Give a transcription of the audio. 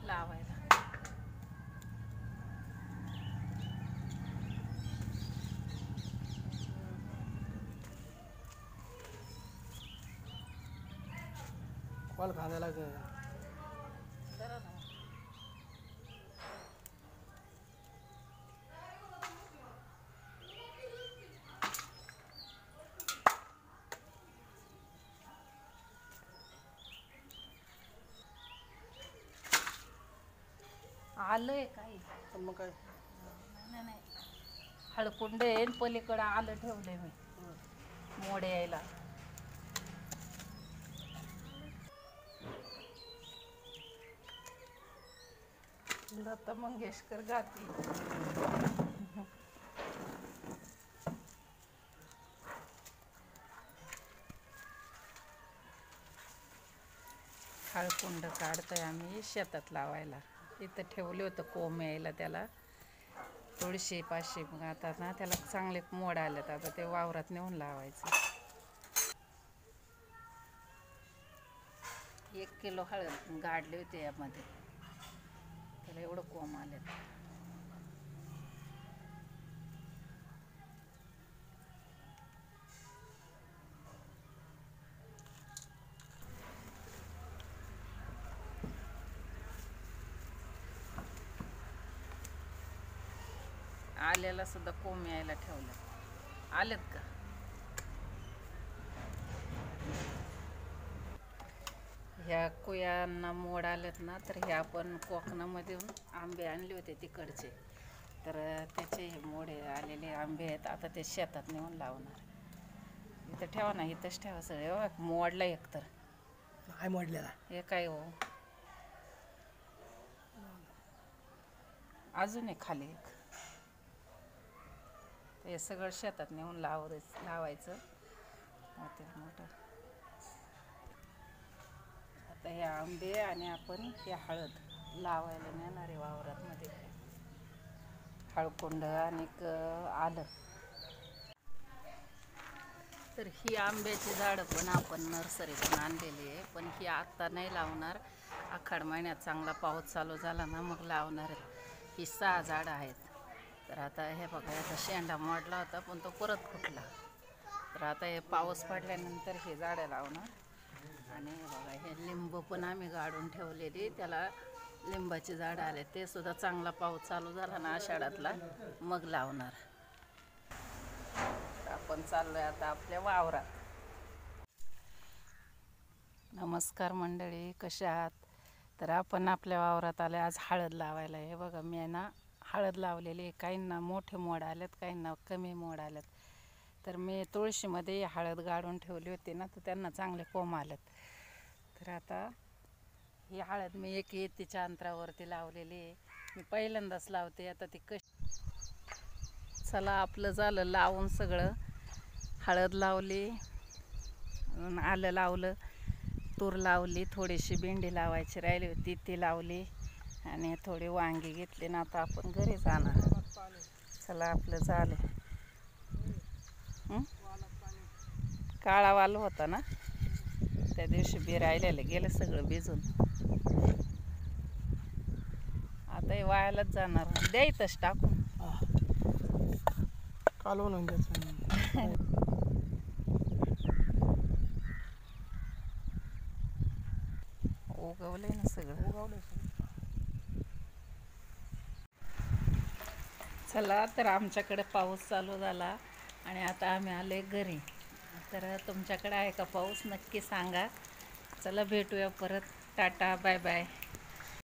लावायला. कॉल खाने लगे जरा ना. आलंय काही पण मग काय नाही नाही. हळकुंड आहे पलीकडं आलं ठेवलंय मी मोड यायला. लता मंगेशकर गाती. हळकुंड काढतोय आम्ही शेतात लावायला. इथं ठेवले होतं कोंब यायला त्याला 300-500. मग आता ना त्याला चांगले मोड आलेत. आता ते वावरात नेऊन लावायचं. 1 किलो हळद गाडले होते यामध्ये. त्याला एवढं कोंब आलेत. आल्याला सुद्धा कोंब यायला ठेवलं. आलेत का? ह्या कुयांना मोड आलेत ना, तर हे आपण कोकणामधून आंबे आणले होते तिकडचे. तर त्याचे हे मोडे आलेले आंबे आहेत. आता ते शेतात नेऊन लावणार. इथं ठेवा ना, इथंच ठेवा सगळे. मोडला एक तर नाही मोडलेला. हे काय हो, अजून एक खाली एक. हे सगळं शेतात नेऊन लावायचं. मोठं. आता हे आंबे आणि आपण हे हळद लावायला नेणार आहे वावरात मध्ये. हळकुंड आणि आलं. तर ही आंब्याची झाडं पण आपण नर्सरीतून आणलेली आहे. पण ही आत्ता नाही लावणार. आखाड महिन्यात चांगला पाऊस चालू झाला ना मग लावणार आहे. ही 6 झाडं आहेत. तर आता हे बघा, याचा शेंडा मोडला होता पण तो परत फुटला. तर आता हे पाऊस पडल्यानंतर हे झाडं लावणार. आणि हे बघा, हे लिंब पण आम्ही गाडून ठेवलेली. त्याला लिंबाची झाडं आले. ते सुद्धा चांगला पाऊस चालू झाला ना आषाढातला मग लावणार. आपण चाललोय आता आपल्या वावरात. नमस्कार मंडळी, कशा आहात? तर आपण आपल्या वावरात आले आज हळद लावायला. हे बघा, मी ना हळद लावलेली. काहींना मोठे मोड आलेत, काहींना कमी मोड आलेत. तर मी तुळशीमध्ये हळद गाडून ठेवली होती ना, तर त्यांना चांगले कोंब आलेत. तर आता ही हळद मी 1 येतीच्या अंतरावरती लावलेली आहे. मी पहिल्यांदाच लावते. आता ती चला, आपलं झालं लावून सगळं. हळद लावली, आलं लावलं, तूर लावली, थोडीशी भेंडी लावायची राहिली होती ती लावली, आणि थोडी वांगी घेतली ना. आता आपण घरी जाणार. चला, आपलं झालं. काळा वाल होता ना त्या दिवशी, बी राहिलेलं गेलं सगळं भिजून. आता हे वायालाच जाणार. द्यायचंच टाकून. कालवून द्यायचं. उगवलंय ना सगळं. उगवलंय. चला, तर आमच्याकडे पाऊस चालू झाला आणि आता आम्ही आले घरी. तर तुमच्याकडे आहे का पाऊस? नक्की सांगा. चला, भेटूया परत. टाटा, बाय बाय.